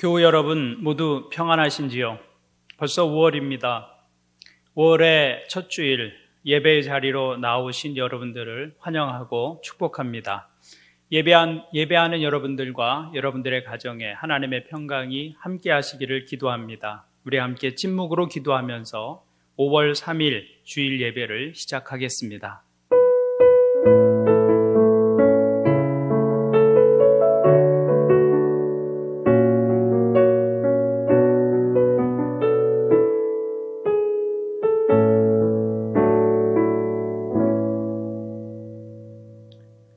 교우 여러분 모두 평안하신지요? 벌써 5월입니다. 5월의 첫 주일 예배의 자리로 나오신 여러분들을 환영하고 축복합니다. 예배하는 여러분들과 여러분들의 가정에 하나님의 평강이 함께 하시기를 기도합니다. 우리 함께 침묵으로 기도하면서 5월 3일 주일 예배를 시작하겠습니다.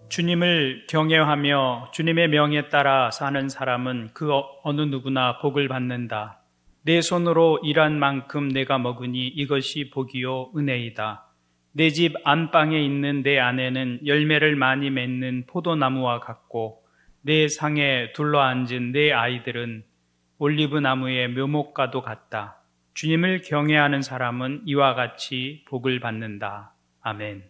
주님을 경외하며 주님의 명에 따라 사는 사람은 그 어느 누구나 복을 받는다. 내 손으로 일한 만큼 내가 먹으니 이것이 복이요 은혜이다. 내 집 안방에 있는 내 아내는 열매를 많이 맺는 포도나무와 같고 내 상에 둘러앉은 내 아이들은 올리브 나무의 묘목과도 같다. 주님을 경외하는 사람은 이와 같이 복을 받는다. 아멘.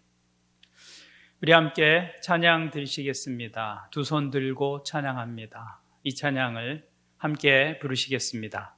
우리 함께 찬양 드리시겠습니다. 두 손 들고 찬양합니다. 이 찬양을 함께 부르시겠습니다.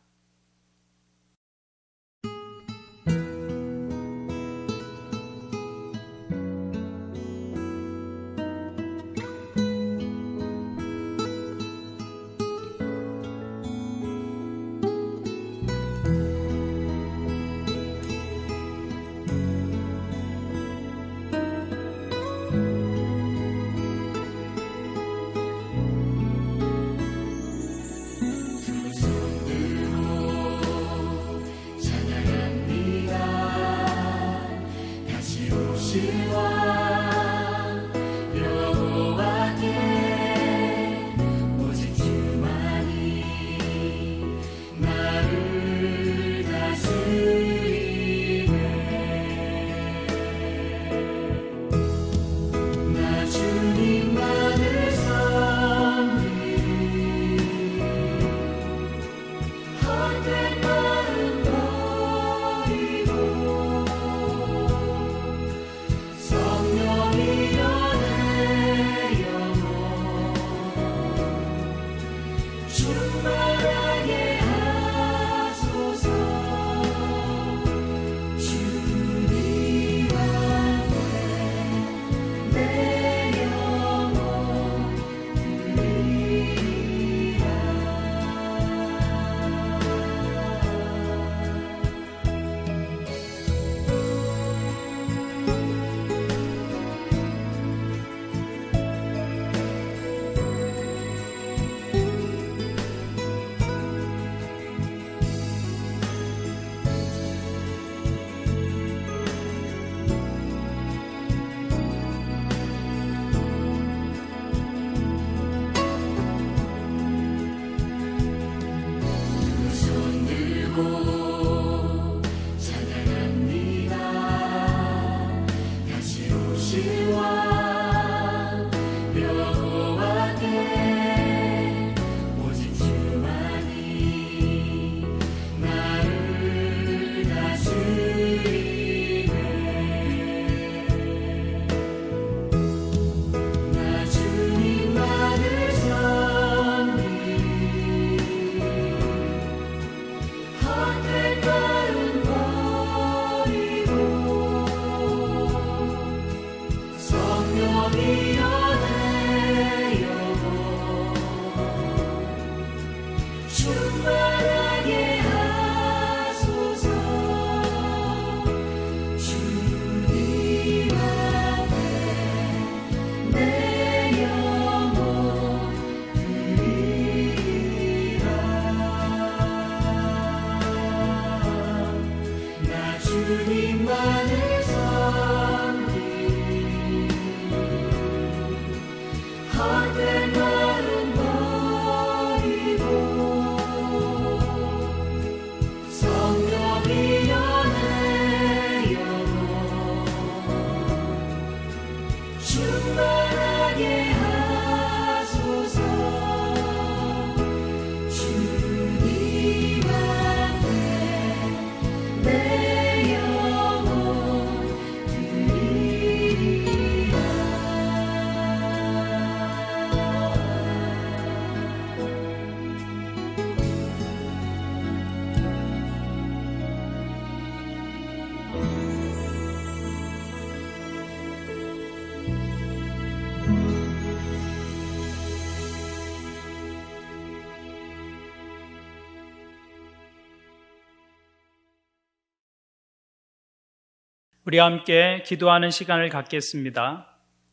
우리 함께 기도하는 시간을 갖겠습니다.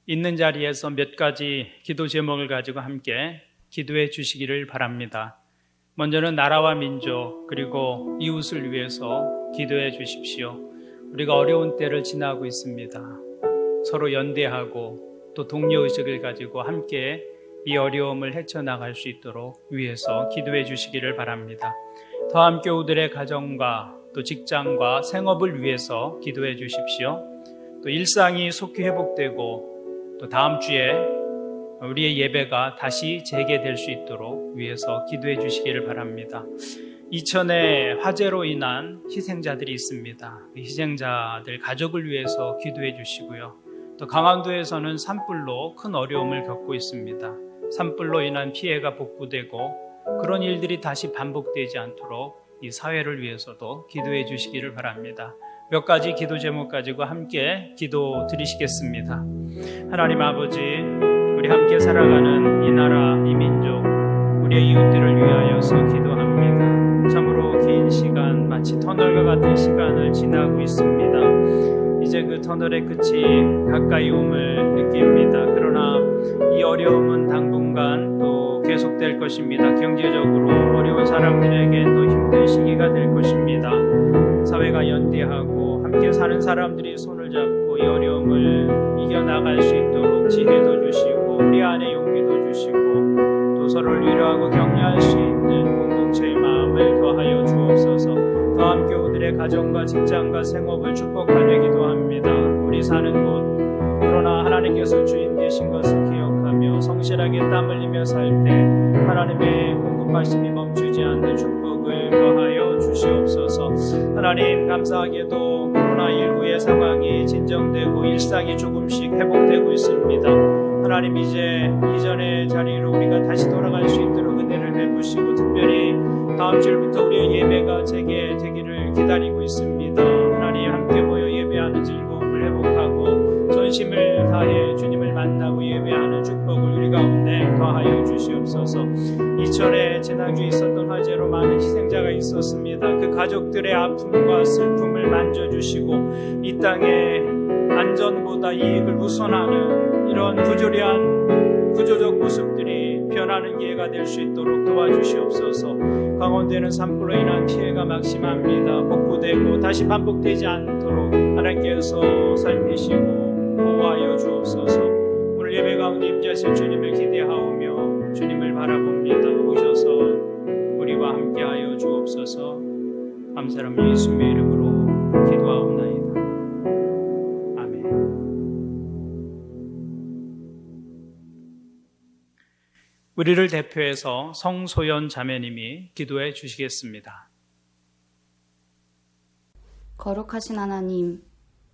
있는 자리에서 몇 가지 기도 제목을 가지고 함께 기도해 주시기를 바랍니다. 먼저는 나라와 민족 그리고 이웃을 위해서 기도해 주십시오. 우리가 어려운 때를 지나고 있습니다. 서로 연대하고 또 동료의식을 가지고 함께 이 어려움을 헤쳐나갈 수 있도록 위해서 기도해 주시기를 바랍니다. 더함교우들의 가정과 또 직장과 생업을 위해서 기도해 주십시오. 또 일상이 속히 회복되고 또 다음 주에 우리의 예배가 다시 재개될 수 있도록 위해서 기도해 주시기를 바랍니다. 이천에 화재로 인한 희생자들이 있습니다. 희생자들 가족을 위해서 기도해 주시고요. 또 강원도에서는 산불로 큰 어려움을 겪고 있습니다. 산불로 인한 피해가 복구되고 그런 일들이 다시 반복되지 않도록 이 사회를 위해서도 기도해 주시기를 바랍니다. 몇 가지 기도 제목 가지고 함께 기도 드리시겠습니다. 하나님 아버지, 우리 함께 살아가는 이 나라, 이 민족, 우리의 이웃들을 위하여서 기도합니다. 참으로 긴 시간, 마치 터널과 같은 시간을 지나고 있습니다. 이제 그 터널의 끝이 가까이 옴을 느낍니다. 그러나 이 어려움은 당분간 또 계속될 것입니다. 경제적으로 어려운 사람들에게 또 힘든 시기가 될 것입니다. 사회가 연대하고 함께 사는 사람들이 손을 잡고 이 어려움을 이겨나갈 수 있도록 지혜도 주시고 우리 안에 용기도 주시고 또 서로를 위로하고 격려할 수 있는 공동체의 마음을 더하여 주옵소서. 더함교우들의 가정과 직장과 생업을 축복하며 기도합니다. 우리 사는 곳 그러나 하나님께서 주인 되신 것을 기억하며 성실하게 땀 흘리며 살 때 하나님의 공급하심이 멈추지 않는 축복을 더하여 주시옵소서. 하나님, 감사하게도 코로나19의 상황이 진정되고 일상이 조금씩 회복되고 있습니다. 하나님, 이제 이전의 자리로 우리가 다시 돌아갈 수 있도록 은혜를 베푸시고 특별히 다음 주일부터 우리의 예배가 재개되기를 기다리고 있습니다. 하나님, 함께 모여 예배하는 즐거움을 회복하고 전심을 다해 주님을 만나고 예배하는 축복을 우리 가운데 더하여 주시옵소서. 이천에 지난주에 있었던 화재로 많은 희생자가 있었습니다. 그 가족들의 아픔과 슬픔을 만져주시고 이 땅에 안전보다 이익을 우선하는 이런 구조적 모습들이 변하는 기회가 될 수 있도록 도와주시옵소서. 강원도에는 산불로 인한 피해가 막심합니다. 복구되고 다시 반복되지 않도록 하나님께서 살피시고 보호하여 주옵소서. 오늘 예배 가운데 임재하실 주님을 기대하오며 주님을 바라봅니다. 오셔서 우리와 함께하여 주옵소서. 감사합니다. 예수님의 이름으로 기도하옵나이다. 아멘. 우리를 대표해서 성소연 자매님이 기도해 주시겠습니다. 거룩하신 하나님,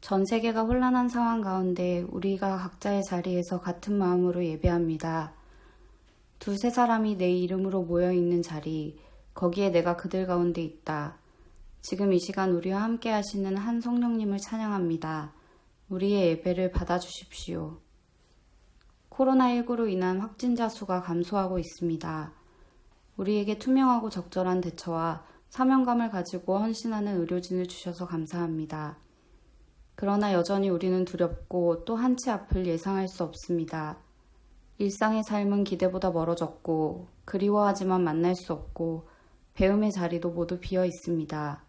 전 세계가 혼란한 상황 가운데 우리가 각자의 자리에서 같은 마음으로 예배합니다. 두세 사람이 내 이름으로 모여있는 자리, 거기에 내가 그들 가운데 있다. 지금 이 시간 우리와 함께 하시는 한 성령님을 찬양합니다. 우리의 예배를 받아주십시오. 코로나19로 인한 확진자 수가 감소하고 있습니다. 우리에게 투명하고 적절한 대처와 사명감을 가지고 헌신하는 의료진을 주셔서 감사합니다. 그러나 여전히 우리는 두렵고 또 한치 앞을 예상할 수 없습니다. 일상의 삶은 기대보다 멀어졌고 그리워하지만 만날 수 없고 배움의 자리도 모두 비어 있습니다.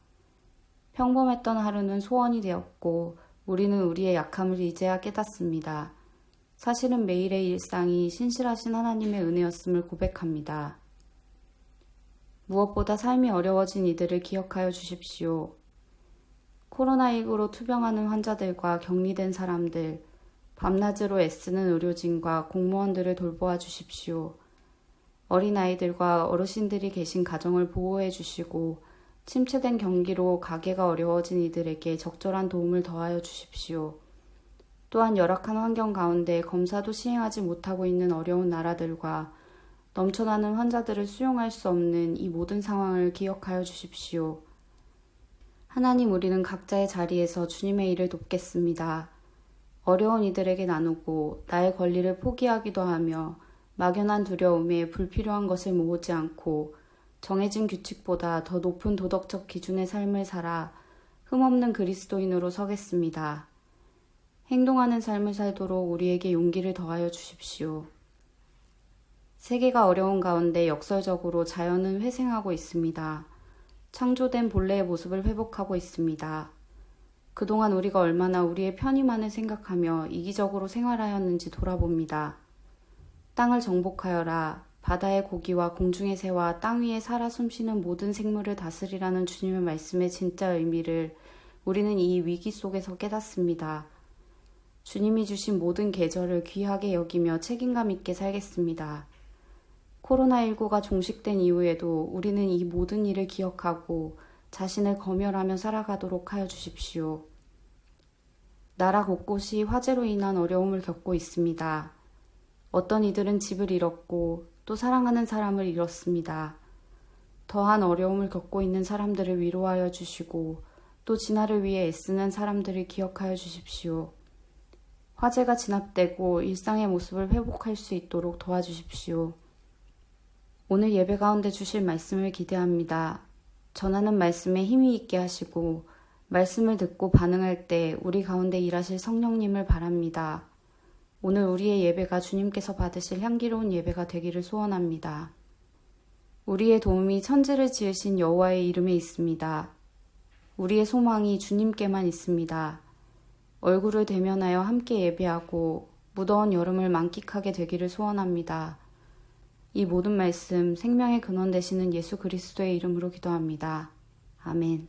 평범했던 하루는 소원이 되었고 우리는 우리의 약함을 이제야 깨닫습니다. 사실은 매일의 일상이 신실하신 하나님의 은혜였음을 고백합니다. 무엇보다 삶이 어려워진 이들을 기억하여 주십시오. 코로나19로 투병하는 환자들과 격리된 사람들, 밤낮으로 애쓰는 의료진과 공무원들을 돌보아 주십시오. 어린아이들과 어르신들이 계신 가정을 보호해 주시고 침체된 경기로 가게가 어려워진 이들에게 적절한 도움을 더하여 주십시오. 또한 열악한 환경 가운데 검사도 시행하지 못하고 있는 어려운 나라들과 넘쳐나는 환자들을 수용할 수 없는 이 모든 상황을 기억하여 주십시오. 하나님, 우리는 각자의 자리에서 주님의 일을 돕겠습니다. 어려운 이들에게 나누고 나의 권리를 포기하기도 하며 막연한 두려움에 불필요한 것을 모으지 않고 정해진 규칙보다 더 높은 도덕적 기준의 삶을 살아 흠없는 그리스도인으로 서겠습니다. 행동하는 삶을 살도록 우리에게 용기를 더하여 주십시오. 세계가 어려운 가운데 역설적으로 자연은 회생하고 있습니다. 창조된 본래의 모습을 회복하고 있습니다. 그동안 우리가 얼마나 우리의 편의만을 생각하며 이기적으로 생활하였는지 돌아봅니다. 땅을 정복하여라. 바다의 고기와 공중의 새와 땅 위에 살아 숨쉬는 모든 생물을 다스리라는 주님의 말씀의 진짜 의미를 우리는 이 위기 속에서 깨닫습니다. 주님이 주신 모든 계절을 귀하게 여기며 책임감 있게 살겠습니다. 코로나19가 종식된 이후에도 우리는 이 모든 일을 기억하고 자신을 검열하며 살아가도록 하여 주십시오. 나라 곳곳이 화재로 인한 어려움을 겪고 있습니다. 어떤 이들은 집을 잃었고 또 사랑하는 사람을 잃었습니다. 더한 어려움을 겪고 있는 사람들을 위로하여 주시고 또 진화를 위해 애쓰는 사람들을 기억하여 주십시오. 화재가 진압되고 일상의 모습을 회복할 수 있도록 도와주십시오. 오늘 예배 가운데 주실 말씀을 기대합니다. 전하는 말씀에 힘이 있게 하시고 말씀을 듣고 반응할 때 우리 가운데 일하실 성령님을 바랍니다. 오늘 우리의 예배가 주님께서 받으실 향기로운 예배가 되기를 소원합니다. 우리의 도움이 천지를 지으신 여호와의 이름에 있습니다. 우리의 소망이 주님께만 있습니다. 얼굴을 대면하여 함께 예배하고 무더운 여름을 만끽하게 되기를 소원합니다. 이 모든 말씀 생명의 근원 되시는 예수 그리스도의 이름으로 기도합니다. 아멘.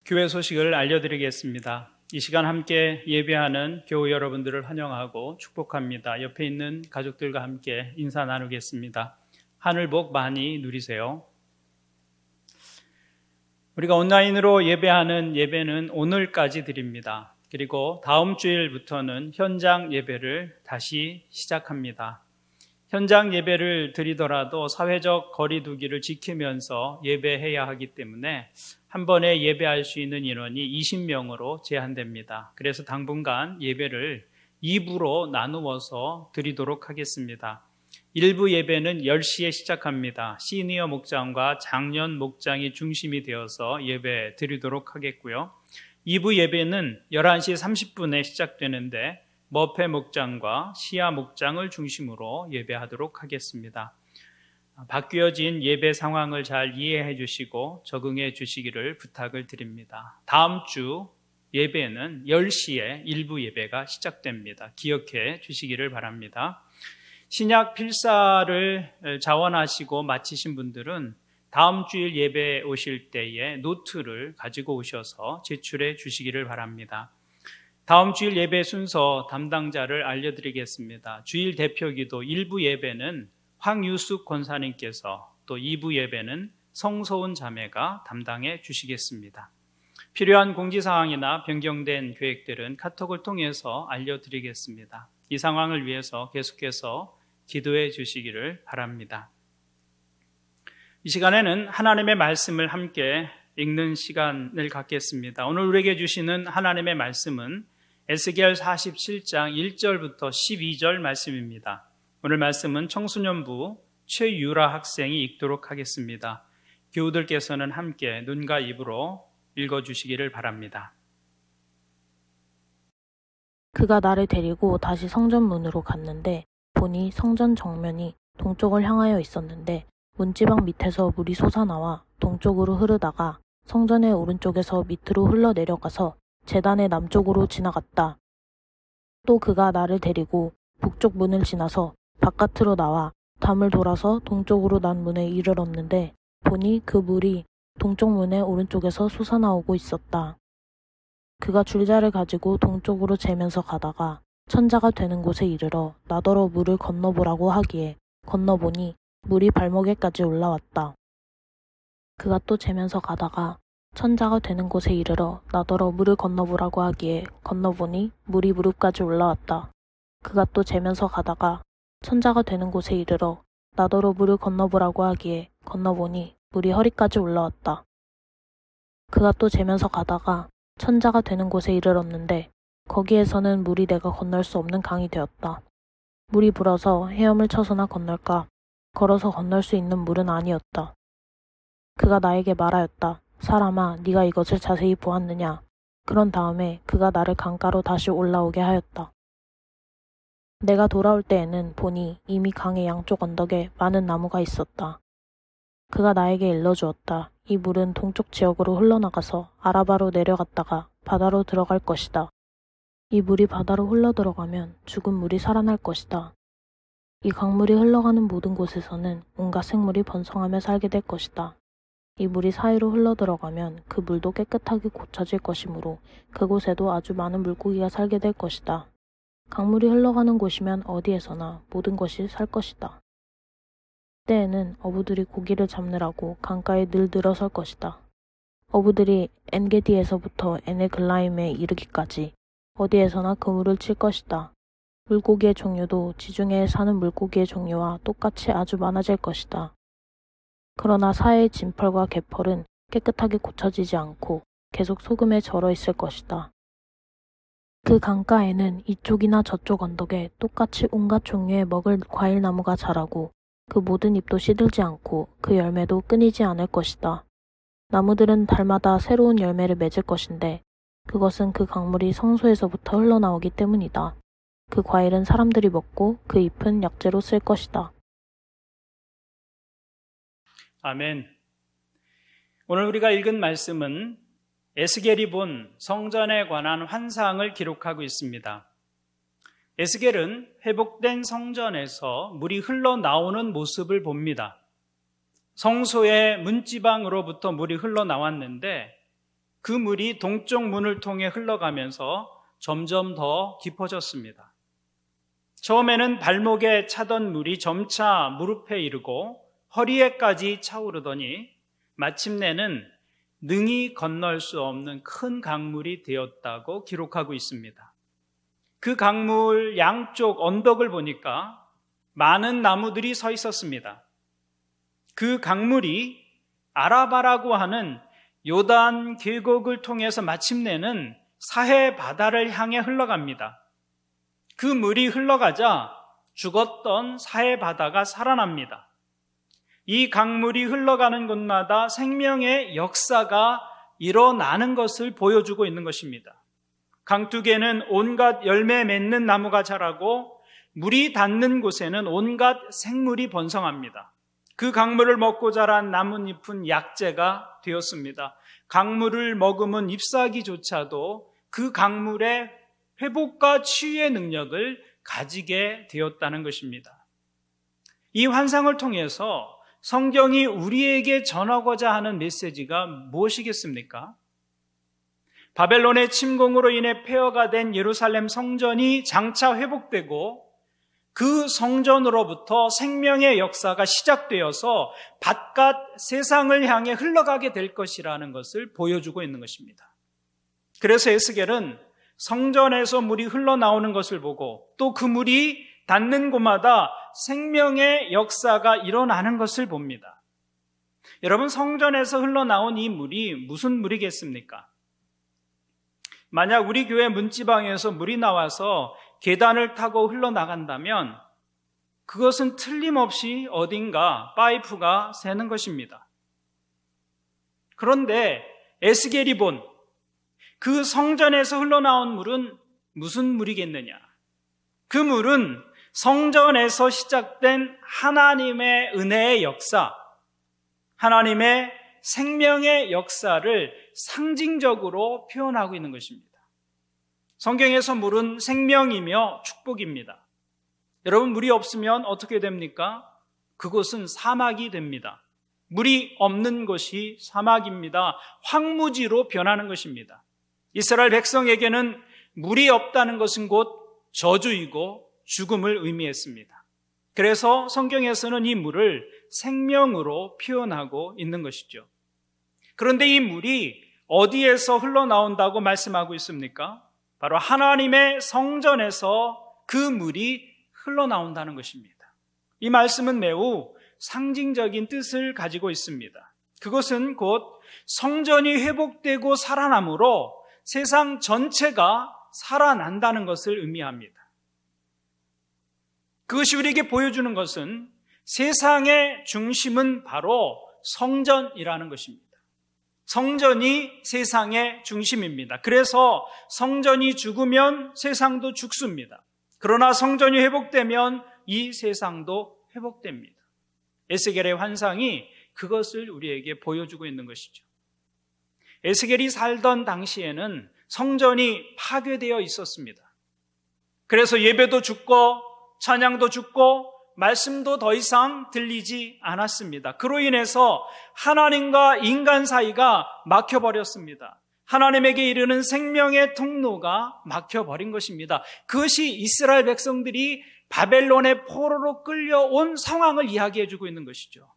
교회 소식을 알려드리겠습니다. 이 시간 함께 예배하는 교우 여러분들을 환영하고 축복합니다. 옆에 있는 가족들과 함께 인사 나누겠습니다. 하늘 복 많이 누리세요. 우리가 온라인으로 예배하는 예배는 오늘까지 드립니다. 그리고 다음 주일부터는 현장 예배를 다시 시작합니다. 현장 예배를 드리더라도 사회적 거리 두기를 지키면서 예배해야 하기 때문에 한 번에 예배할 수 있는 인원이 20명으로 제한됩니다. 그래서 당분간 예배를 2부로 나누어서 드리도록 하겠습니다. 1부 예배는 10시에 시작합니다. 시니어 목장과 장년 목장이 중심이 되어서 예배 드리도록 하겠고요. 2부 예배는 11시 30분에 시작되는데 머페 목장과 시아 목장을 중심으로 예배하도록 하겠습니다. 바뀌어진 예배 상황을 잘 이해해 주시고 적응해 주시기를 부탁을 드립니다. 다음 주 예배는 10시에 일부 예배가 시작됩니다. 기억해 주시기를 바랍니다. 신약 필사를 자원하시고 마치신 분들은 다음 주일 예배에 오실 때에 노트를 가지고 오셔서 제출해 주시기를 바랍니다. 다음 주일 예배 순서 담당자를 알려드리겠습니다. 주일 대표기도 1부 예배는 황유숙 권사님께서 또 2부 예배는 성소은 자매가 담당해 주시겠습니다. 필요한 공지사항이나 변경된 계획들은 카톡을 통해서 알려드리겠습니다. 이 상황을 위해서 계속해서 기도해 주시기를 바랍니다. 이 시간에는 하나님의 말씀을 함께 읽는 시간을 갖겠습니다. 오늘 우리에게 주시는 하나님의 말씀은 에스겔 47장 1절부터 12절 말씀입니다. 오늘 말씀은 청소년부 최유라 학생이 읽도록 하겠습니다. 교우들께서는 함께 눈과 입으로 읽어주시기를 바랍니다. 그가 나를 데리고 다시 성전 문으로 갔는데 보니 성전 정면이 동쪽을 향하여 있었는데 문지방 밑에서 물이 솟아나와 동쪽으로 흐르다가 성전의 오른쪽에서 밑으로 흘러내려가서 제단의 남쪽으로 지나갔다. 또 그가 나를 데리고 북쪽 문을 지나서 바깥으로 나와 담을 돌아서 동쪽으로 난 문에 이르렀는데 보니 그 물이 동쪽 문의 오른쪽에서 솟아나오고 있었다. 그가 줄자를 가지고 동쪽으로 재면서 가다가 천자가 되는 곳에 이르러 나더러 물을 건너보라고 하기에 건너보니 물이 발목에까지 올라왔다. 그가 또 재면서 가다가 천자가 되는 곳에 이르러 나더러 물을 건너보라고 하기에 건너보니 물이 무릎까지 올라왔다. 그가 또 재면서 가다가 천자가 되는 곳에 이르러 나더러 물을 건너보라고 하기에 건너보니 물이 허리까지 올라왔다. 그가 또 재면서 가다가 천자가 되는 곳에 이르렀는데 거기에서는 물이 내가 건널 수 없는 강이 되었다. 물이 불어서 헤엄을 쳐서나 건널까 걸어서 건널 수 있는 물은 아니었다. 그가 나에게 말하였다. 사람아, 네가 이것을 자세히 보았느냐? 그런 다음에 그가 나를 강가로 다시 올라오게 하였다. 내가 돌아올 때에는 보니 이미 강의 양쪽 언덕에 많은 나무가 있었다. 그가 나에게 일러주었다. 이 물은 동쪽 지역으로 흘러나가서 아라바로 내려갔다가 바다로 들어갈 것이다. 이 물이 바다로 흘러들어가면 죽은 물이 살아날 것이다. 이 강물이 흘러가는 모든 곳에서는 온갖 생물이 번성하며 살게 될 것이다. 이 물이 사이로 흘러들어가면 그 물도 깨끗하게 고쳐질 것이므로 그곳에도 아주 많은 물고기가 살게 될 것이다. 강물이 흘러가는 곳이면 어디에서나 모든 것이 살 것이다. 때에는 어부들이 고기를 잡느라고 강가에 늘 늘어설 것이다. 어부들이 엔게디에서부터 에네글라임에 이르기까지 어디에서나 그물을 칠 것이다. 물고기의 종류도 지중해에 사는 물고기의 종류와 똑같이 아주 많아질 것이다. 그러나 사해의 진펄과 개펄은 깨끗하게 고쳐지지 않고 계속 소금에 절어 있을 것이다. 그 강가에는 이쪽이나 저쪽 언덕에 똑같이 온갖 종류의 먹을 과일나무가 자라고 그 모든 잎도 시들지 않고 그 열매도 끊이지 않을 것이다. 나무들은 달마다 새로운 열매를 맺을 것인데 그것은 그 강물이 성소에서부터 흘러나오기 때문이다. 그 과일은 사람들이 먹고 그 잎은 약재로 쓸 것이다. 아멘. 오늘 우리가 읽은 말씀은 에스겔이 본 성전에 관한 환상을 기록하고 있습니다. 에스겔은 회복된 성전에서 물이 흘러나오는 모습을 봅니다. 성소의 문지방으로부터 물이 흘러나왔는데 그 물이 동쪽 문을 통해 흘러가면서 점점 더 깊어졌습니다. 처음에는 발목에 차던 물이 점차 무릎에 이르고 허리에까지 차오르더니 마침내는 능히 건널 수 없는 큰 강물이 되었다고 기록하고 있습니다. 그 강물 양쪽 언덕을 보니까 많은 나무들이 서 있었습니다. 그 강물이 아라바라고 하는 요단 계곡을 통해서 마침내는 사해 바다를 향해 흘러갑니다. 그 물이 흘러가자 죽었던 사해 바다가 살아납니다. 이 강물이 흘러가는 곳마다 생명의 역사가 일어나는 것을 보여주고 있는 것입니다. 강둑에는 온갖 열매 맺는 나무가 자라고 물이 닿는 곳에는 온갖 생물이 번성합니다. 그 강물을 먹고 자란 나뭇잎은 약재가 되었습니다. 강물을 머금은 잎사귀조차도 그 강물의 회복과 치유의 능력을 가지게 되었다는 것입니다. 이 환상을 통해서 성경이 우리에게 전하고자 하는 메시지가 무엇이겠습니까? 바벨론의 침공으로 인해 폐허가 된 예루살렘 성전이 장차 회복되고 그 성전으로부터 생명의 역사가 시작되어서 바깥 세상을 향해 흘러가게 될 것이라는 것을 보여주고 있는 것입니다. 그래서 에스겔은 성전에서 물이 흘러나오는 것을 보고 또 그 물이 닿는 곳마다 생명의 역사가 일어나는 것을 봅니다. 여러분, 성전에서 흘러나온 이 물이 무슨 물이겠습니까? 만약 우리 교회 문지방에서 물이 나와서 계단을 타고 흘러나간다면 그것은 틀림없이 어딘가 파이프가 새는 것입니다. 그런데 에스겔이 본 그 성전에서 흘러나온 물은 무슨 물이겠느냐? 그 물은 성전에서 시작된 하나님의 은혜의 역사, 하나님의 생명의 역사를 상징적으로 표현하고 있는 것입니다. 성경에서 물은 생명이며 축복입니다. 여러분, 물이 없으면 어떻게 됩니까? 그곳은 사막이 됩니다. 물이 없는 곳이 사막입니다. 황무지로 변하는 것입니다. 이스라엘 백성에게는 물이 없다는 것은 곧 저주이고 죽음을 의미했습니다. 그래서 성경에서는 이 물을 생명으로 표현하고 있는 것이죠. 그런데 이 물이 어디에서 흘러나온다고 말씀하고 있습니까? 바로 하나님의 성전에서 그 물이 흘러나온다는 것입니다. 이 말씀은 매우 상징적인 뜻을 가지고 있습니다. 그것은 곧 성전이 회복되고 살아남으로 세상 전체가 살아난다는 것을 의미합니다. 그것이 우리에게 보여주는 것은 세상의 중심은 바로 성전이라는 것입니다. 성전이 세상의 중심입니다. 그래서 성전이 죽으면 세상도 죽습니다. 그러나 성전이 회복되면 이 세상도 회복됩니다. 에스겔의 환상이 그것을 우리에게 보여주고 있는 것이죠. 에스겔이 살던 당시에는 성전이 파괴되어 있었습니다. 그래서 예배도 죽고 찬양도 죽고 말씀도 더 이상 들리지 않았습니다. 그로 인해서 하나님과 인간 사이가 막혀버렸습니다. 하나님에게 이르는 생명의 통로가 막혀버린 것입니다. 그것이 이스라엘 백성들이 바벨론의 포로로 끌려온 상황을 이야기해주고 있는 것이죠.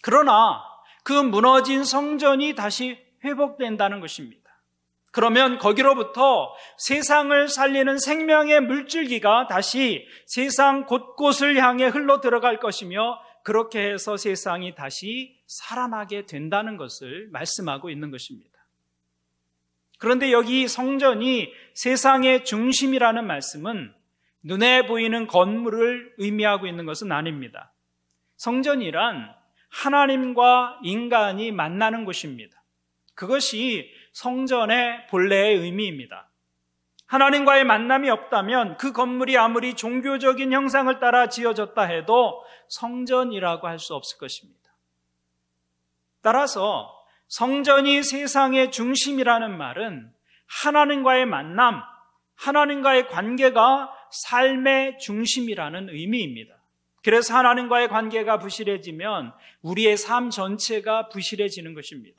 그러나 그 무너진 성전이 다시 회복된다는 것입니다. 그러면 거기로부터 세상을 살리는 생명의 물줄기가 다시 세상 곳곳을 향해 흘러 들어갈 것이며 그렇게 해서 세상이 다시 살아나게 된다는 것을 말씀하고 있는 것입니다. 그런데 여기 성전이 세상의 중심이라는 말씀은 눈에 보이는 건물을 의미하고 있는 것은 아닙니다. 성전이란 하나님과 인간이 만나는 곳입니다. 그것이 성전의 본래의 의미입니다. 하나님과의 만남이 없다면 그 건물이 아무리 종교적인 형상을 따라 지어졌다 해도 성전이라고 할 수 없을 것입니다. 따라서 성전이 세상의 중심이라는 말은 하나님과의 만남, 하나님과의 관계가 삶의 중심이라는 의미입니다. 그래서 하나님과의 관계가 부실해지면 우리의 삶 전체가 부실해지는 것입니다.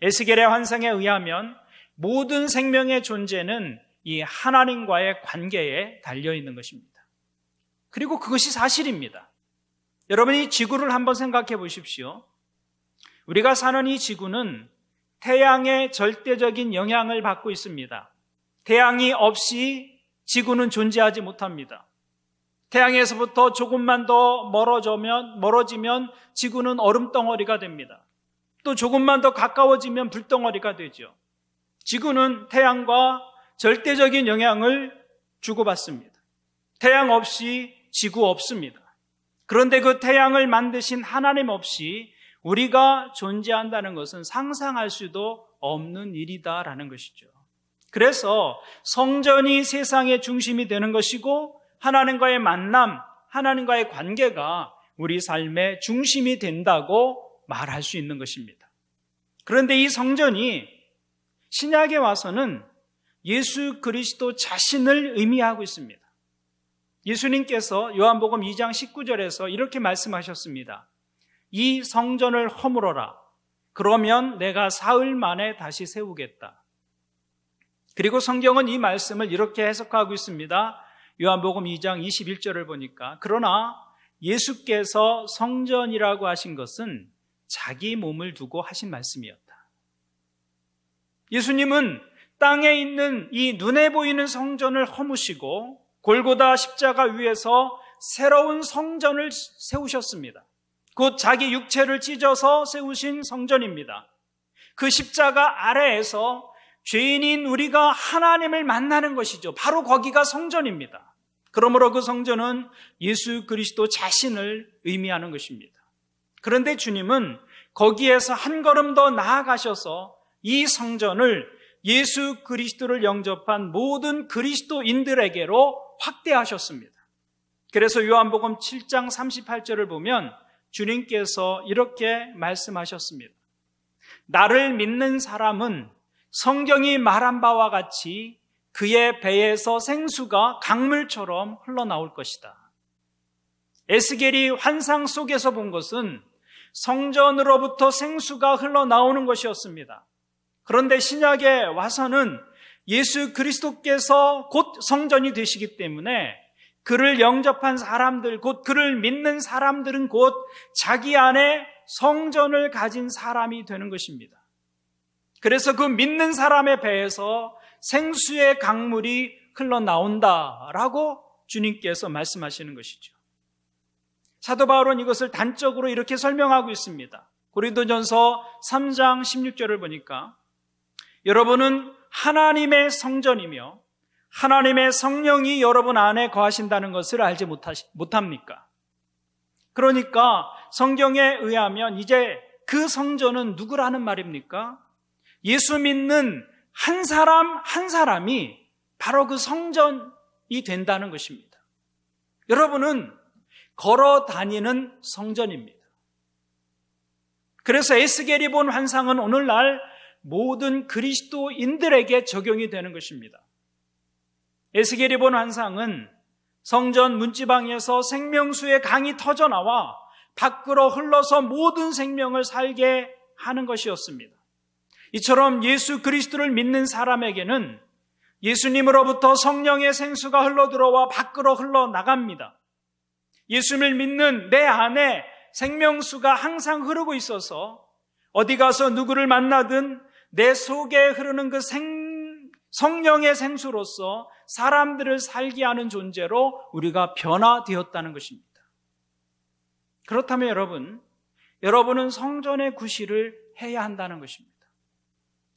에스겔의 환상에 의하면 모든 생명의 존재는 이 하나님과의 관계에 달려있는 것입니다. 그리고 그것이 사실입니다. 여러분이 지구를 한번 생각해 보십시오. 우리가 사는 이 지구는 태양의 절대적인 영향을 받고 있습니다. 태양이 없이 지구는 존재하지 못합니다. 태양에서부터 조금만 더 멀어지면 지구는 얼음덩어리가 됩니다. 또 조금만 더 가까워지면 불덩어리가 되죠. 지구는 태양과 절대적인 영향을 주고받습니다. 태양 없이 지구 없습니다. 그런데 그 태양을 만드신 하나님 없이 우리가 존재한다는 것은 상상할 수도 없는 일이다라는 것이죠. 그래서 성전이 세상의 중심이 되는 것이고 하나님과의 만남, 하나님과의 관계가 우리 삶의 중심이 된다고 말할 수 있는 것입니다. 그런데 이 성전이 신약에 와서는 예수 그리스도 자신을 의미하고 있습니다. 예수님께서 요한복음 2장 19절에서 이렇게 말씀하셨습니다. 이 성전을 허물어라. 그러면 내가 사흘 만에 다시 세우겠다. 그리고 성경은 이 말씀을 이렇게 해석하고 있습니다. 요한복음 2장 21절을 보니까 그러나 예수께서 성전이라고 하신 것은 자기 몸을 두고 하신 말씀이었다. 예수님은 땅에 있는 이 눈에 보이는 성전을 허무시고 골고다 십자가 위에서 새로운 성전을 세우셨습니다. 곧 자기 육체를 찢어서 세우신 성전입니다. 그 십자가 아래에서 죄인인 우리가 하나님을 만나는 것이죠. 바로 거기가 성전입니다. 그러므로 그 성전은 예수 그리스도 자신을 의미하는 것입니다. 그런데 주님은 거기에서 한 걸음 더 나아가셔서 이 성전을 예수 그리스도를 영접한 모든 그리스도인들에게로 확대하셨습니다. 그래서 요한복음 7장 38절을 보면 주님께서 이렇게 말씀하셨습니다. 나를 믿는 사람은 성경이 말한 바와 같이 그의 배에서 생수가 강물처럼 흘러나올 것이다. 에스겔이 환상 속에서 본 것은 성전으로부터 생수가 흘러나오는 것이었습니다. 그런데 신약에 와서는 예수 그리스도께서 곧 성전이 되시기 때문에 그를 영접한 사람들, 곧 그를 믿는 사람들은 곧 자기 안에 성전을 가진 사람이 되는 것입니다. 그래서 그 믿는 사람의 배에서 생수의 강물이 흘러나온다라고 주님께서 말씀하시는 것이죠. 사도 바울은 이것을 단적으로 이렇게 설명하고 있습니다. 고린도전서 3장 16절을 보니까 여러분은 하나님의 성전이며 하나님의 성령이 여러분 안에 거하신다는 것을 알지 못합니까? 그러니까 성경에 의하면 이제 그 성전은 누구라는 말입니까? 예수 믿는 한 사람 한 사람이 바로 그 성전이 된다는 것입니다. 여러분은 걸어 다니는 성전입니다. 그래서 에스겔이 본 환상은 오늘날 모든 그리스도인들에게 적용이 되는 것입니다. 에스겔이 본 환상은 성전 문지방에서 생명수의 강이 터져나와 밖으로 흘러서 모든 생명을 살게 하는 것이었습니다. 이처럼 예수 그리스도를 믿는 사람에게는 예수님으로부터 성령의 생수가 흘러들어와 밖으로 흘러나갑니다. 예수를 믿는 내 안에 생명수가 항상 흐르고 있어서 어디 가서 누구를 만나든 내 속에 흐르는 그 성령의 생수로서 사람들을 살게 하는 존재로 우리가 변화되었다는 것입니다. 그렇다면 여러분은 성전의 구실을 해야 한다는 것입니다.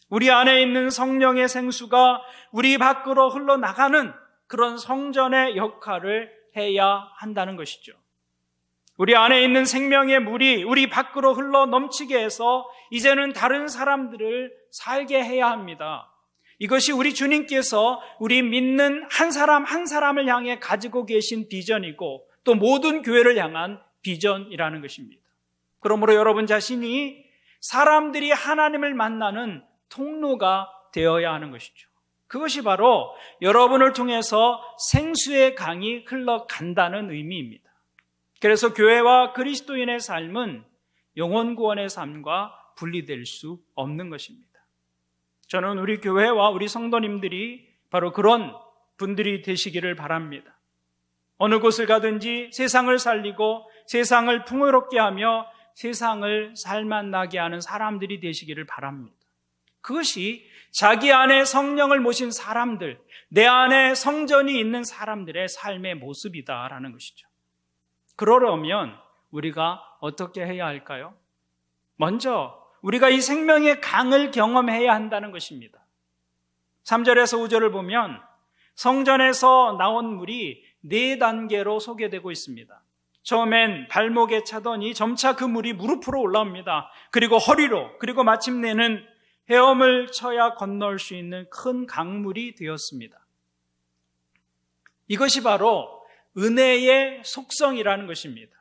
우리 안에 있는 성령의 생수가 우리 밖으로 흘러나가는 그런 성전의 역할을 해야 한다는 것이죠. 우리 안에 있는 생명의 물이 우리 밖으로 흘러 넘치게 해서 이제는 다른 사람들을 살게 해야 합니다. 이것이 우리 주님께서 우리 믿는 한 사람 한 사람을 향해 가지고 계신 비전이고 또 모든 교회를 향한 비전이라는 것입니다. 그러므로 여러분 자신이 사람들이 하나님을 만나는 통로가 되어야 하는 것이죠. 그것이 바로 여러분을 통해서 생수의 강이 흘러간다는 의미입니다. 그래서 교회와 그리스도인의 삶은 영혼 구원의 삶과 분리될 수 없는 것입니다. 저는 우리 교회와 우리 성도님들이 바로 그런 분들이 되시기를 바랍니다. 어느 곳을 가든지 세상을 살리고 세상을 풍요롭게 하며 세상을 살맛나게 하는 사람들이 되시기를 바랍니다. 그것이 자기 안에 성령을 모신 사람들, 내 안에 성전이 있는 사람들의 삶의 모습이다라는 것이죠. 그러려면 우리가 어떻게 해야 할까요? 먼저 우리가 이 생명의 강을 경험해야 한다는 것입니다. 3절에서 5절을 보면 성전에서 나온 물이 4단계로 소개되고 있습니다. 처음엔 발목에 차더니 점차 그 물이 무릎으로 올라옵니다. 그리고 허리로, 그리고 마침내는 헤엄을 쳐야 건널 수 있는 큰 강물이 되었습니다. 이것이 바로 은혜의 속성이라는 것입니다.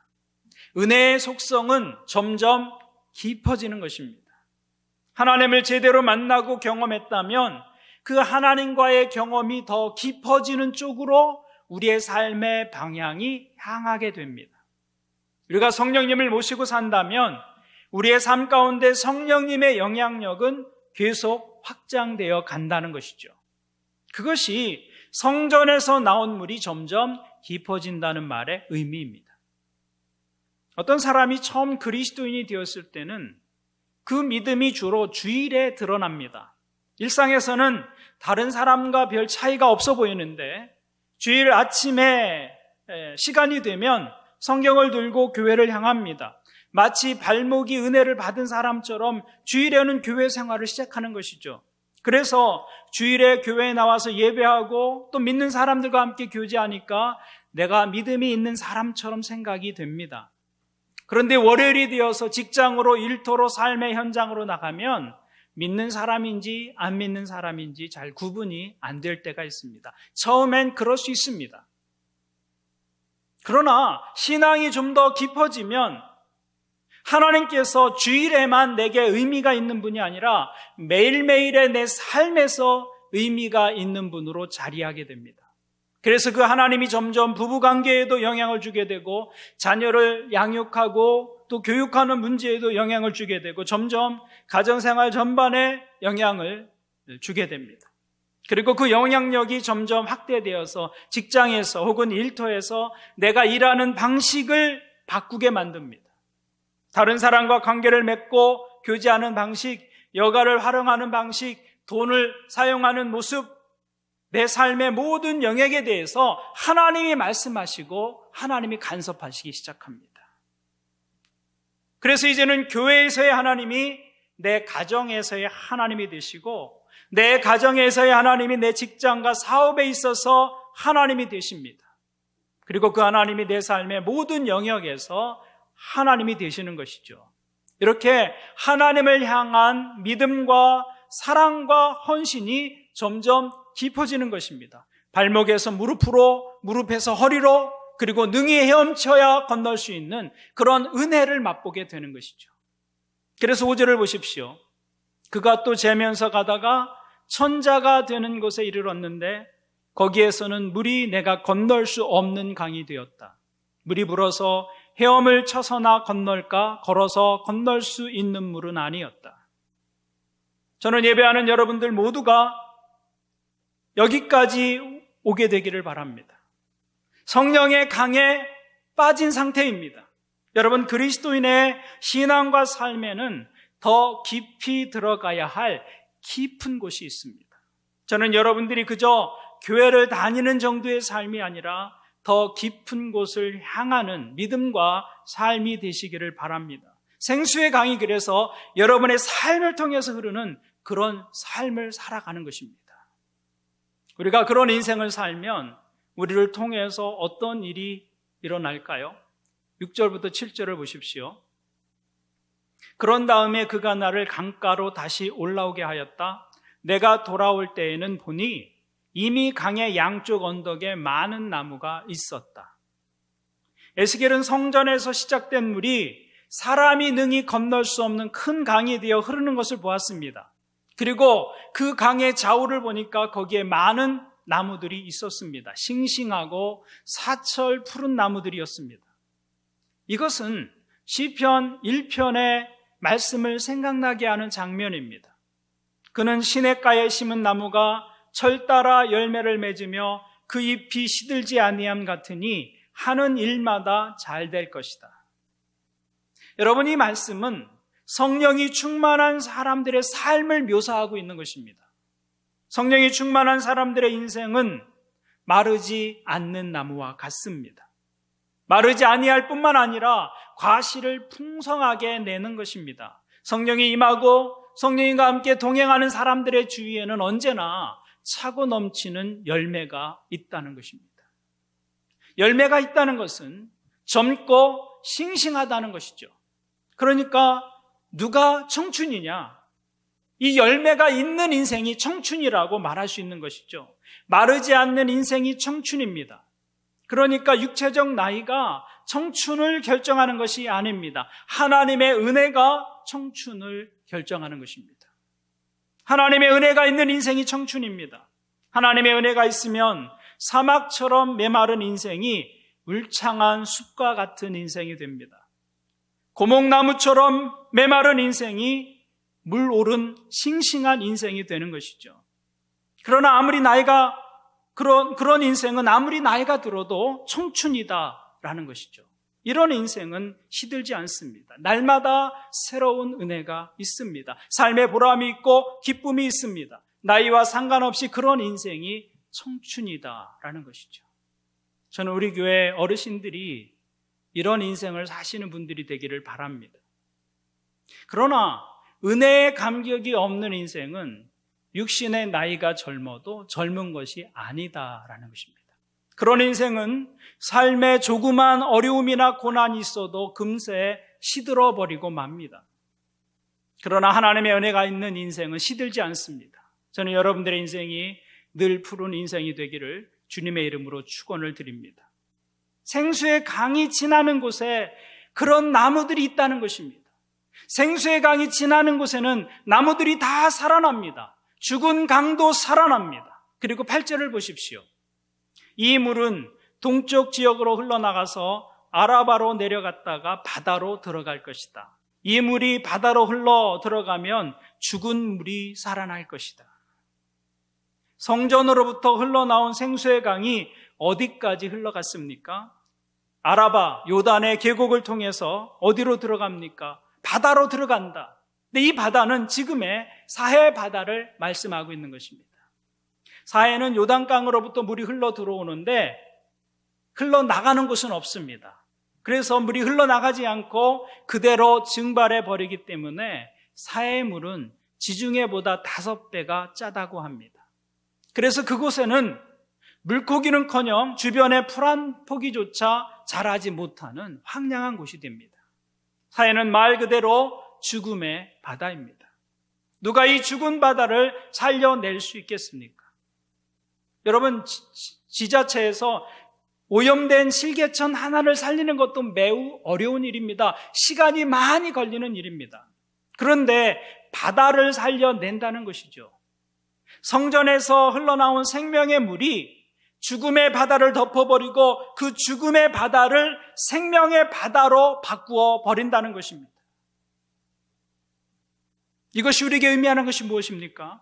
은혜의 속성은 점점 깊어지는 것입니다. 하나님을 제대로 만나고 경험했다면 그 하나님과의 경험이 더 깊어지는 쪽으로 우리의 삶의 방향이 향하게 됩니다. 우리가 성령님을 모시고 산다면 우리의 삶 가운데 성령님의 영향력은 계속 확장되어 간다는 것이죠. 그것이 성전에서 나온 물이 점점 깊어진다는 말의 의미입니다. 어떤 사람이 처음 그리스도인이 되었을 때는 그 믿음이 주로 주일에 드러납니다. 일상에서는 다른 사람과 별 차이가 없어 보이는데 주일 아침에 시간이 되면 성경을 들고 교회를 향합니다. 마치 발목이 은혜를 받은 사람처럼 주일에는 교회 생활을 시작하는 것이죠. 그래서 주일에 교회에 나와서 예배하고 또 믿는 사람들과 함께 교제하니까 내가 믿음이 있는 사람처럼 생각이 됩니다. 그런데 월요일이 되어서 직장으로 일터로 삶의 현장으로 나가면 믿는 사람인지 안 믿는 사람인지 잘 구분이 안 될 때가 있습니다. 처음엔 그럴 수 있습니다. 그러나 신앙이 좀 더 깊어지면 하나님께서 주일에만 내게 의미가 있는 분이 아니라 매일매일의 내 삶에서 의미가 있는 분으로 자리하게 됩니다. 그래서 그 하나님이 점점 부부관계에도 영향을 주게 되고 자녀를 양육하고 또 교육하는 문제에도 영향을 주게 되고 점점 가정생활 전반에 영향을 주게 됩니다. 그리고 그 영향력이 점점 확대되어서 직장에서 혹은 일터에서 내가 일하는 방식을 바꾸게 만듭니다. 다른 사람과 관계를 맺고 교제하는 방식, 여가를 활용하는 방식, 돈을 사용하는 모습, 내 삶의 모든 영역에 대해서 하나님이 말씀하시고 하나님이 간섭하시기 시작합니다. 그래서 이제는 교회에서의 하나님이 내 가정에서의 하나님이 되시고, 내 가정에서의 하나님이 내 직장과 사업에 있어서 하나님이 되십니다. 그리고 그 하나님이 내 삶의 모든 영역에서 하나님이 되시는 것이죠. 이렇게 하나님을 향한 믿음과 사랑과 헌신이 점점 깊어지는 것입니다. 발목에서 무릎으로, 무릎에서 허리로, 그리고 능히 헤엄쳐야 건널 수 있는 그런 은혜를 맛보게 되는 것이죠. 그래서 5절을 보십시오. 그가 또 재면서 가다가 천자가 되는 곳에 이르렀는데 거기에서는 물이 내가 건널 수 없는 강이 되었다. 물이 불어서 헤엄을 쳐서나 건널까 걸어서 건널 수 있는 물은 아니었다. 저는 예배하는 여러분들 모두가 여기까지 오게 되기를 바랍니다. 성령의 강에 빠진 상태입니다. 여러분, 그리스도인의 신앙과 삶에는 더 깊이 들어가야 할 깊은 곳이 있습니다. 저는 여러분들이 그저 교회를 다니는 정도의 삶이 아니라 더 깊은 곳을 향하는 믿음과 삶이 되시기를 바랍니다. 생수의 강이 그래서 여러분의 삶을 통해서 흐르는 그런 삶을 살아가는 것입니다. 우리가 그런 인생을 살면 우리를 통해서 어떤 일이 일어날까요? 6절부터 7절을 보십시오. 그런 다음에 그가 나를 강가로 다시 올라오게 하였다. 내가 돌아올 때에는 보니 이미 강의 양쪽 언덕에 많은 나무가 있었다. 에스겔은 성전에서 시작된 물이 사람이 능히 건널 수 없는 큰 강이 되어 흐르는 것을 보았습니다. 그리고 그 강의 좌우를 보니까 거기에 많은 나무들이 있었습니다. 싱싱하고 사철 푸른 나무들이었습니다. 이것은 시편 1편의 말씀을 생각나게 하는 장면입니다. 그는 시냇가에 심은 나무가 철 따라 열매를 맺으며 그 잎이 시들지 아니함 같으니 하는 일마다 잘 될 것이다. 여러분, 이 말씀은 성령이 충만한 사람들의 삶을 묘사하고 있는 것입니다. 성령이 충만한 사람들의 인생은 마르지 않는 나무와 같습니다. 마르지 아니할 뿐만 아니라 과실을 풍성하게 내는 것입니다. 성령이 임하고 성령과 함께 동행하는 사람들의 주위에는 언제나 차고 넘치는 열매가 있다는 것입니다. 열매가 있다는 것은 젊고 싱싱하다는 것이죠. 그러니까 누가 청춘이냐? 이 열매가 있는 인생이 청춘이라고 말할 수 있는 것이죠. 마르지 않는 인생이 청춘입니다. 그러니까 육체적 나이가 청춘을 결정하는 것이 아닙니다. 하나님의 은혜가 청춘을 결정하는 것입니다. 하나님의 은혜가 있는 인생이 청춘입니다. 하나님의 은혜가 있으면 사막처럼 메마른 인생이 울창한 숲과 같은 인생이 됩니다. 고목나무처럼 메마른 인생이 물 오른 싱싱한 인생이 되는 것이죠. 그러나 아무리 나이가 그런 인생은 아무리 나이가 들어도 청춘이다라는 것이죠. 이런 인생은 시들지 않습니다. 날마다 새로운 은혜가 있습니다. 삶의 보람이 있고 기쁨이 있습니다. 나이와 상관없이 그런 인생이 청춘이다라는 것이죠. 저는 우리 교회 어르신들이 이런 인생을 사시는 분들이 되기를 바랍니다. 그러나 은혜의 감격이 없는 인생은 육신의 나이가 젊어도 젊은 것이 아니다라는 것입니다. 그런 인생은 삶에 조그만 어려움이나 고난이 있어도 금세 시들어버리고 맙니다. 그러나 하나님의 은혜가 있는 인생은 시들지 않습니다. 저는 여러분들의 인생이 늘 푸른 인생이 되기를 주님의 이름으로 축원을 드립니다. 생수의 강이 지나는 곳에 그런 나무들이 있다는 것입니다. 생수의 강이 지나는 곳에는 나무들이 다 살아납니다. 죽은 강도 살아납니다. 그리고 8절을 보십시오. 이 물은 동쪽 지역으로 흘러나가서 아라바로 내려갔다가 바다로 들어갈 것이다. 이 물이 바다로 흘러 들어가면 죽은 물이 살아날 것이다. 성전으로부터 흘러나온 생수의 강이 어디까지 흘러갔습니까? 아라바, 요단의 계곡을 통해서 어디로 들어갑니까? 바다로 들어간다. 근데 이 바다는 지금의 사해 바다를 말씀하고 있는 것입니다. 사해는 요단강으로부터 물이 흘러 들어오는데 흘러나가는 곳은 없습니다. 그래서 물이 흘러나가지 않고 그대로 증발해 버리기 때문에 사해물은 지중해보다 5배가 짜다고 합니다. 그래서 그곳에는 물고기는커녕 주변의 풀 한 포기조차 자라지 못하는 황량한 곳이 됩니다. 사해는 말 그대로 죽음의 바다입니다. 누가 이 죽은 바다를 살려낼 수 있겠습니까? 여러분, 지자체에서 오염된 실개천 하나를 살리는 것도 매우 어려운 일입니다. 시간이 많이 걸리는 일입니다. 그런데 바다를 살려낸다는 것이죠. 성전에서 흘러나온 생명의 물이 죽음의 바다를 덮어버리고 그 죽음의 바다를 생명의 바다로 바꾸어 버린다는 것입니다. 이것이 우리에게 의미하는 것이 무엇입니까?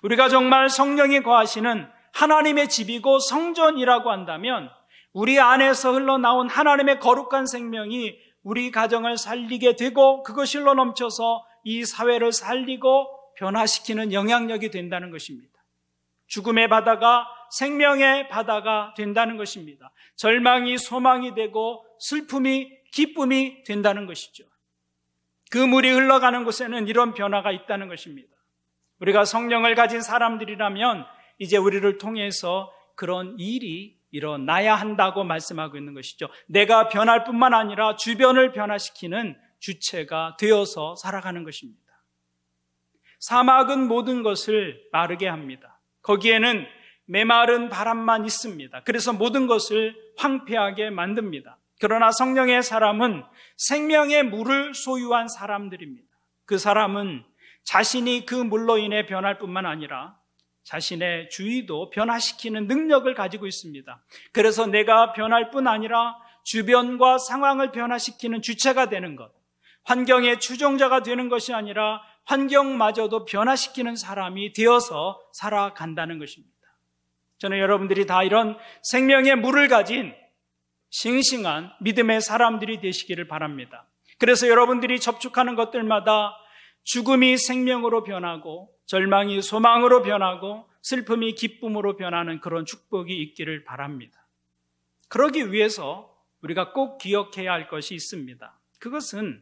우리가 정말 성령이 거하시는 하나님의 집이고 성전이라고 한다면 우리 안에서 흘러나온 하나님의 거룩한 생명이 우리 가정을 살리게 되고 그것이 흘러넘쳐서 이 사회를 살리고 변화시키는 영향력이 된다는 것입니다. 죽음의 바다가 생명의 바다가 된다는 것입니다. 절망이 소망이 되고 슬픔이 기쁨이 된다는 것이죠. 그 물이 흘러가는 곳에는 이런 변화가 있다는 것입니다. 우리가 성령을 가진 사람들이라면 이제 우리를 통해서 그런 일이 일어나야 한다고 말씀하고 있는 것이죠. 내가 변할 뿐만 아니라 주변을 변화시키는 주체가 되어서 살아가는 것입니다. 사막은 모든 것을 마르게 합니다. 거기에는 메마른 바람만 있습니다. 그래서 모든 것을 황폐하게 만듭니다. 그러나 성령의 사람은 생명의 물을 소유한 사람들입니다. 그 사람은 자신이 그 물로 인해 변할 뿐만 아니라 자신의 주위도 변화시키는 능력을 가지고 있습니다. 그래서 내가 변할 뿐 아니라 주변과 상황을 변화시키는 주체가 되는 것, 환경의 추종자가 되는 것이 아니라 환경마저도 변화시키는 사람이 되어서 살아간다는 것입니다. 저는 여러분들이 다 이런 생명의 물을 가진 싱싱한 믿음의 사람들이 되시기를 바랍니다. 그래서 여러분들이 접촉하는 것들마다 죽음이 생명으로 변하고 절망이 소망으로 변하고 슬픔이 기쁨으로 변하는 그런 축복이 있기를 바랍니다. 그러기 위해서 우리가 꼭 기억해야 할 것이 있습니다. 그것은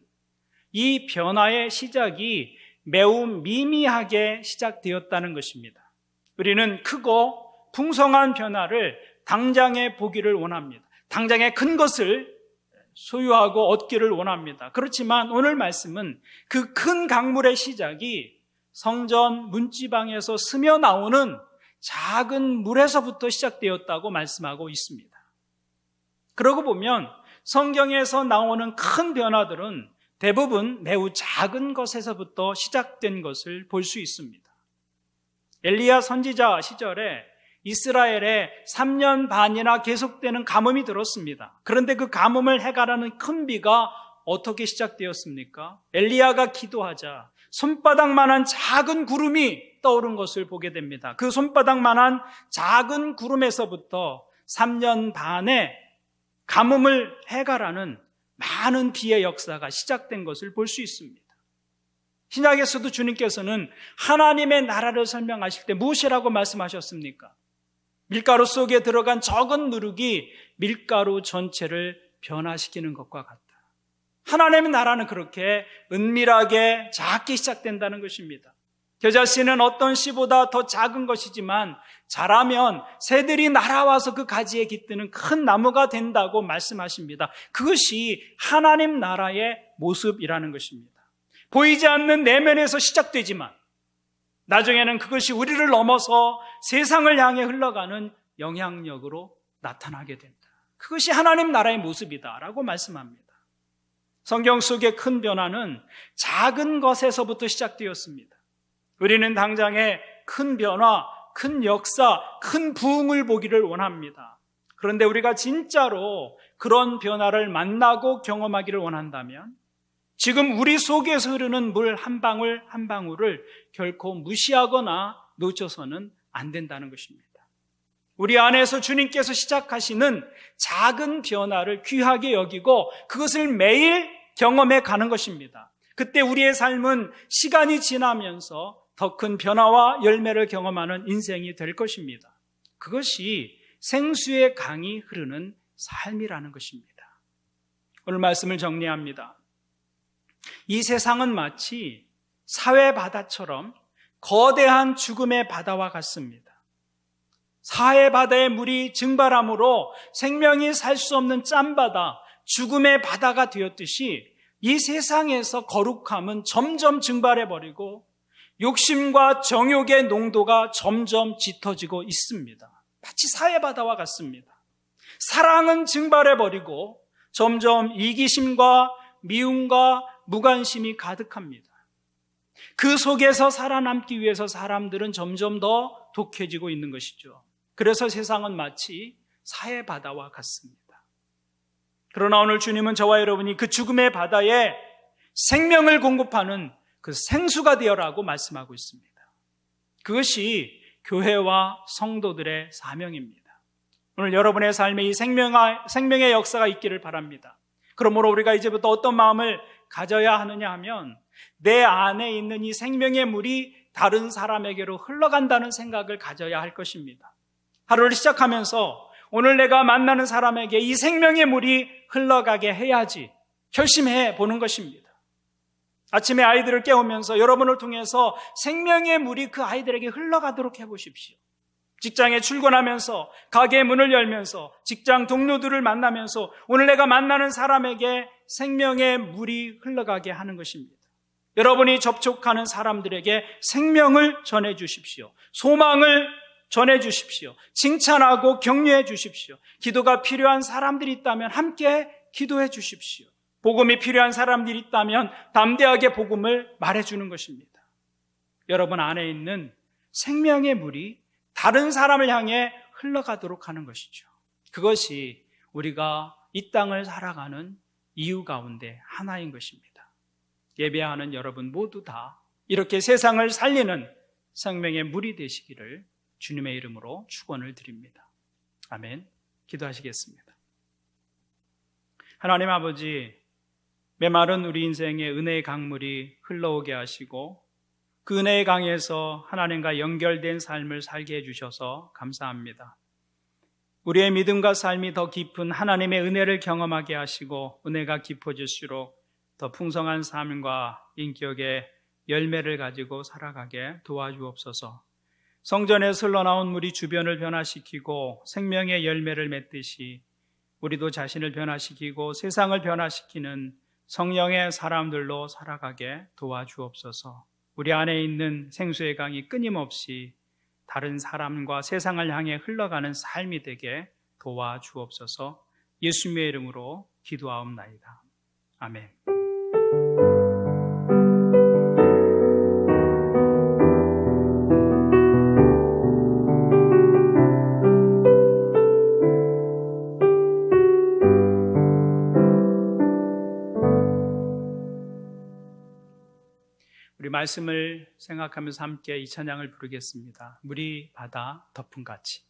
이 변화의 시작이 매우 미미하게 시작되었다는 것입니다. 우리는 크고 풍성한 변화를 당장에 보기를 원합니다. 당장에 큰 것을 소유하고 얻기를 원합니다. 그렇지만 오늘 말씀은 그 큰 강물의 시작이 성전 문지방에서 스며 나오는 작은 물에서부터 시작되었다고 말씀하고 있습니다. 그러고 보면 성경에서 나오는 큰 변화들은 대부분 매우 작은 것에서부터 시작된 것을 볼 수 있습니다. 엘리야 선지자 시절에 이스라엘에 3년 반이나 계속되는 가뭄이 들었습니다. 그런데 그 가뭄을 해결하는 큰 비가 어떻게 시작되었습니까? 엘리야가 기도하자 손바닥만한 작은 구름이 떠오른 것을 보게 됩니다. 그 손바닥만한 작은 구름에서부터 3년 반의 가뭄을 해결하는 많은 비의 역사가 시작된 것을 볼 수 있습니다. 신약에서도 주님께서는 하나님의 나라를 설명하실 때 무엇이라고 말씀하셨습니까? 밀가루 속에 들어간 적은 누룩이 밀가루 전체를 변화시키는 것과 같다. 하나님의 나라는 그렇게 은밀하게 작게 시작된다는 것입니다. 겨자씨는 어떤 씨보다 더 작은 것이지만 자라면 새들이 날아와서 그 가지에 깃드는 큰 나무가 된다고 말씀하십니다. 그것이 하나님 나라의 모습이라는 것입니다. 보이지 않는 내면에서 시작되지만 나중에는 그것이 우리를 넘어서 세상을 향해 흘러가는 영향력으로 나타나게 된다. 그것이 하나님 나라의 모습이다라고 말씀합니다. 성경 속의 큰 변화는 작은 것에서부터 시작되었습니다. 우리는 당장에 큰 변화, 큰 역사, 큰 부흥을 보기를 원합니다. 그런데 우리가 진짜로 그런 변화를 만나고 경험하기를 원한다면 지금 우리 속에서 흐르는 물 한 방울 한 방울을 결코 무시하거나 놓쳐서는 안 된다는 것입니다. 우리 안에서 주님께서 시작하시는 작은 변화를 귀하게 여기고 그것을 매일 경험해 가는 것입니다. 그때 우리의 삶은 시간이 지나면서 더 큰 변화와 열매를 경험하는 인생이 될 것입니다. 그것이 생수의 강이 흐르는 삶이라는 것입니다. 오늘 말씀을 정리합니다. 이 세상은 마치 사회 바다처럼 거대한 죽음의 바다와 같습니다. 사회 바다의 물이 증발함으로 생명이 살 수 없는 짠바다, 죽음의 바다가 되었듯이 이 세상에서 거룩함은 점점 증발해버리고 욕심과 정욕의 농도가 점점 짙어지고 있습니다. 마치 사회 바다와 같습니다. 사랑은 증발해버리고 점점 이기심과 미움과 무관심이 가득합니다. 그 속에서 살아남기 위해서 사람들은 점점 더 독해지고 있는 것이죠. 그래서 세상은 마치 사회 바다와 같습니다. 그러나 오늘 주님은 저와 여러분이 그 죽음의 바다에 생명을 공급하는 그 생수가 되어라고 말씀하고 있습니다. 그것이 교회와 성도들의 사명입니다. 오늘 여러분의 삶에 이 생명의 역사가 있기를 바랍니다. 그러므로 우리가 이제부터 어떤 마음을 가져야 하느냐 하면 내 안에 있는 이 생명의 물이 다른 사람에게로 흘러간다는 생각을 가져야 할 것입니다. 하루를 시작하면서 오늘 내가 만나는 사람에게 이 생명의 물이 흘러가게 해야지 결심해 보는 것입니다. 아침에 아이들을 깨우면서 여러분을 통해서 생명의 물이 그 아이들에게 흘러가도록 해보십시오. 직장에 출근하면서 가게 문을 열면서 직장 동료들을 만나면서 오늘 내가 만나는 사람에게 생명의 물이 흘러가게 하는 것입니다. 여러분이 접촉하는 사람들에게 생명을 전해 주십시오. 소망을 전해 주십시오. 칭찬하고 격려해 주십시오. 기도가 필요한 사람들이 있다면 함께 기도해 주십시오. 복음이 필요한 사람들이 있다면 담대하게 복음을 말해주는 것입니다. 여러분 안에 있는 생명의 물이 다른 사람을 향해 흘러가도록 하는 것이죠. 그것이 우리가 이 땅을 살아가는 이유 가운데 하나인 것입니다. 예배하는 여러분 모두 다 이렇게 세상을 살리는 생명의 물이 되시기를 주님의 이름으로 축원을 드립니다. 아멘. 기도하시겠습니다. 하나님 아버지, 메마른 우리 인생에 은혜의 강물이 흘러오게 하시고 그 은혜의 강에서 하나님과 연결된 삶을 살게 해주셔서 감사합니다. 우리의 믿음과 삶이 더 깊은 하나님의 은혜를 경험하게 하시고 은혜가 깊어질수록 더 풍성한 삶과 인격의 열매를 가지고 살아가게 도와주옵소서. 성전에서 흘러나온 물이 주변을 변화시키고 생명의 열매를 맺듯이 우리도 자신을 변화시키고 세상을 변화시키는 성령의 사람들로 살아가게 도와주옵소서. 우리 안에 있는 생수의 강이 끊임없이 다른 사람과 세상을 향해 흘러가는 삶이 되게 도와주옵소서. 예수님의 이름으로 기도하옵나이다. 아멘. 우리 말씀을 생각하면서 함께 이 찬양을 부르겠습니다. 물이 바다 덮음같이.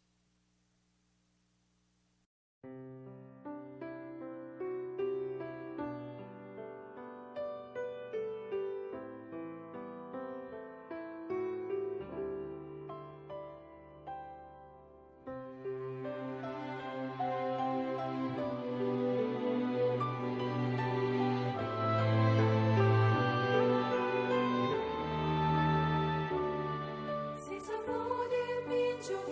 세상 모든 민족이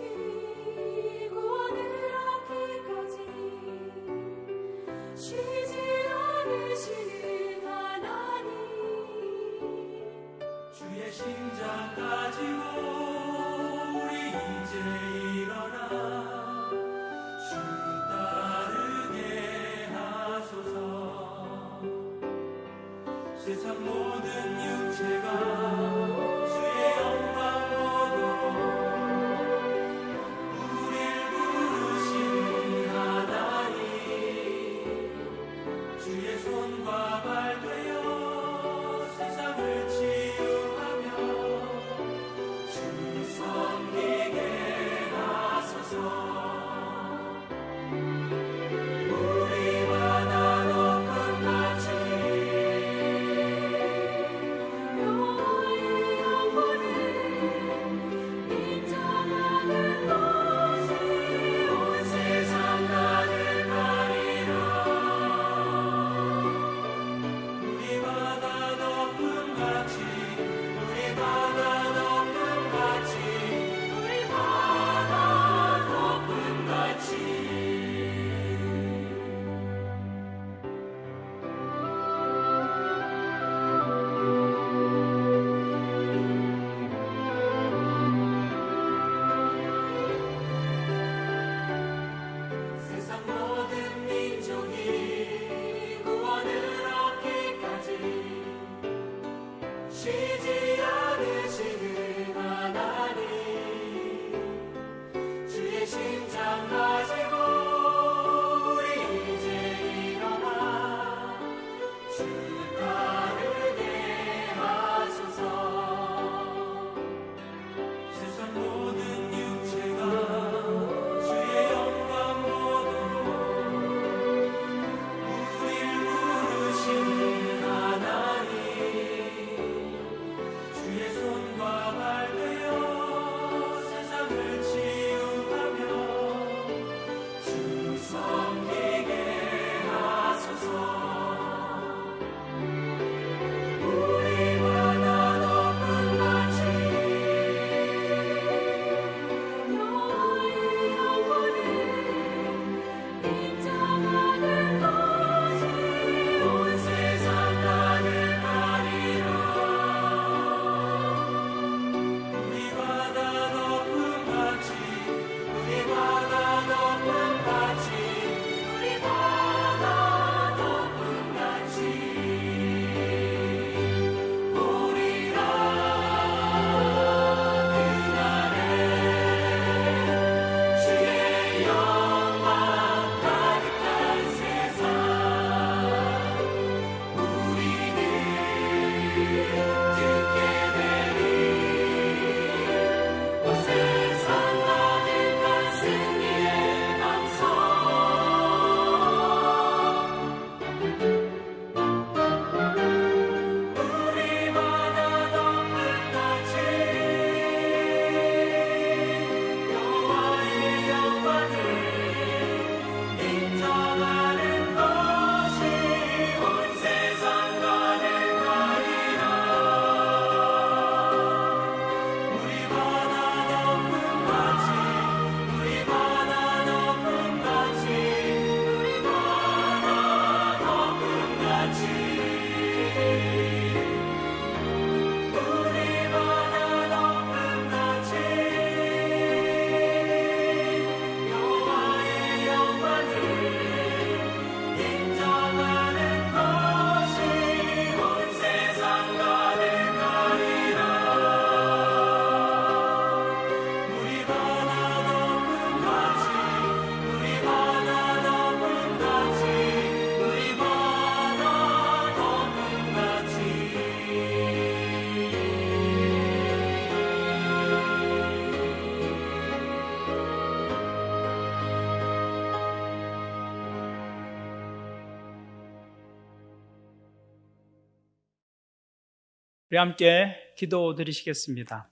심장 가지고 우리 이제 일어나 주 따르게 하소서. 세상 모든 육체가 주의 영광 보도록 우릴 부르신 하나님, 주의 손과 발 되어 세상을 치유하며 주 섬기게 하소서. 우리 바다 높은 밭이 여호와의 영광을 인정하는 것이 온 세상 가득하리라. 우리 바다 높은 밭이 우리 바다 높은 밭이 우리 바다 높은 밭이 보리라. 그날에 주의 영광 가득한 세상 우리는 듣게 되리. 온 세상 가득한 승리의 방송. 우리 바다 높은 밭이 여호와의 영광을 인정하는 것이 온 세상 가득하리라. 우리 바다 높은 밭이 우리 바다 높은 밭이 우리 바다 높은 밭이 우리 바다 높은 밭이 여호와의 영광을 인정하는 것이 온 세상 가득하리라. 우리 바다 높은 밭이 우리 바다 높은 밭이 우리 바다 높은 밭이 우리 함께 기도 드리시겠습니다.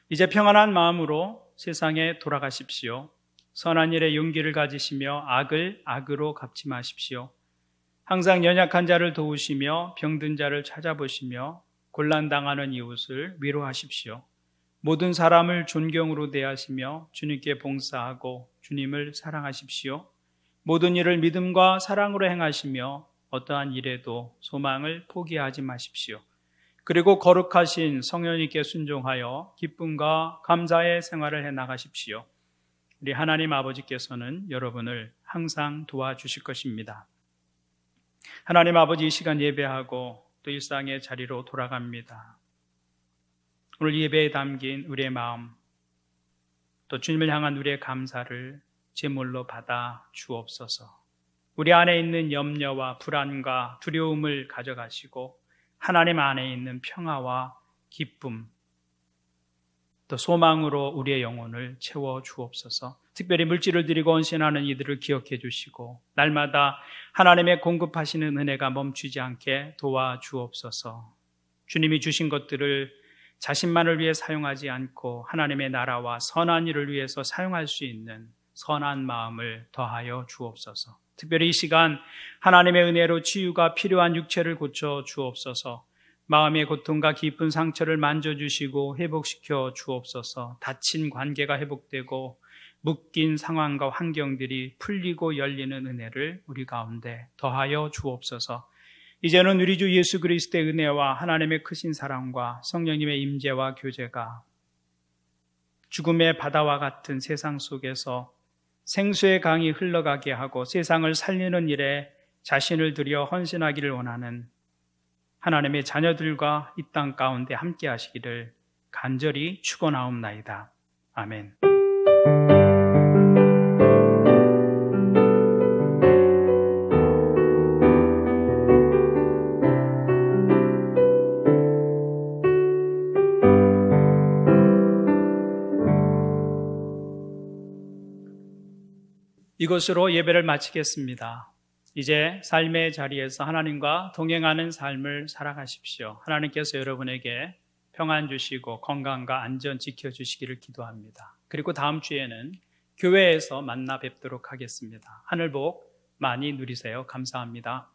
이제 평안한 마음으로 세상에 돌아가십시오. 선한 일에 용기를 가지시며 악을 악으로 갚지 마십시오. 항상 연약한 자를 도우시며 병든 자를 찾아보시며 곤란당하는 이웃을 위로하십시오. 모든 사람을 존경으로 대하시며 주님께 봉사하고 주님을 사랑하십시오. 모든 일을 믿음과 사랑으로 행하시며 어떠한 일에도 소망을 포기하지 마십시오. 그리고 거룩하신 성령님께 순종하여 기쁨과 감사의 생활을 해나가십시오. 우리 하나님 아버지께서는 여러분을 항상 도와주실 것입니다. 하나님 아버지, 이 시간 예배하고 또 일상의 자리로 돌아갑니다. 오늘 예배에 담긴 우리의 마음, 또 주님을 향한 우리의 감사를 제물로 받아 주옵소서. 우리 안에 있는 염려와 불안과 두려움을 가져가시고 하나님 안에 있는 평화와 기쁨, 또 소망으로 우리의 영혼을 채워 주옵소서. 특별히 물질을 드리고 헌신하는 이들을 기억해 주시고 날마다 하나님의 공급하시는 은혜가 멈추지 않게 도와주옵소서. 주님이 주신 것들을 자신만을 위해 사용하지 않고 하나님의 나라와 선한 일을 위해서 사용할 수 있는 선한 마음을 더하여 주옵소서. 특별히 이 시간 하나님의 은혜로 치유가 필요한 육체를 고쳐 주옵소서. 마음의 고통과 깊은 상처를 만져주시고 회복시켜 주옵소서. 다친 관계가 회복되고 묶인 상황과 환경들이 풀리고 열리는 은혜를 우리 가운데 더하여 주옵소서. 이제는 우리 주 예수 그리스도의 은혜와 하나님의 크신 사랑과 성령님의 임재와 교제가 죽음의 바다와 같은 세상 속에서 생수의 강이 흘러가게 하고 세상을 살리는 일에 자신을 들여 헌신하기를 원하는 하나님의 자녀들과 이 땅 가운데 함께 하시기를 간절히 축원하옵나이다. 아멘. 이것으로 예배를 마치겠습니다. 이제 삶의 자리에서 하나님과 동행하는 삶을 살아가십시오. 하나님께서 여러분에게 평안 주시고 건강과 안전 지켜주시기를 기도합니다. 그리고 다음 주에는 교회에서 만나 뵙도록 하겠습니다. 하늘 복 많이 누리세요. 감사합니다.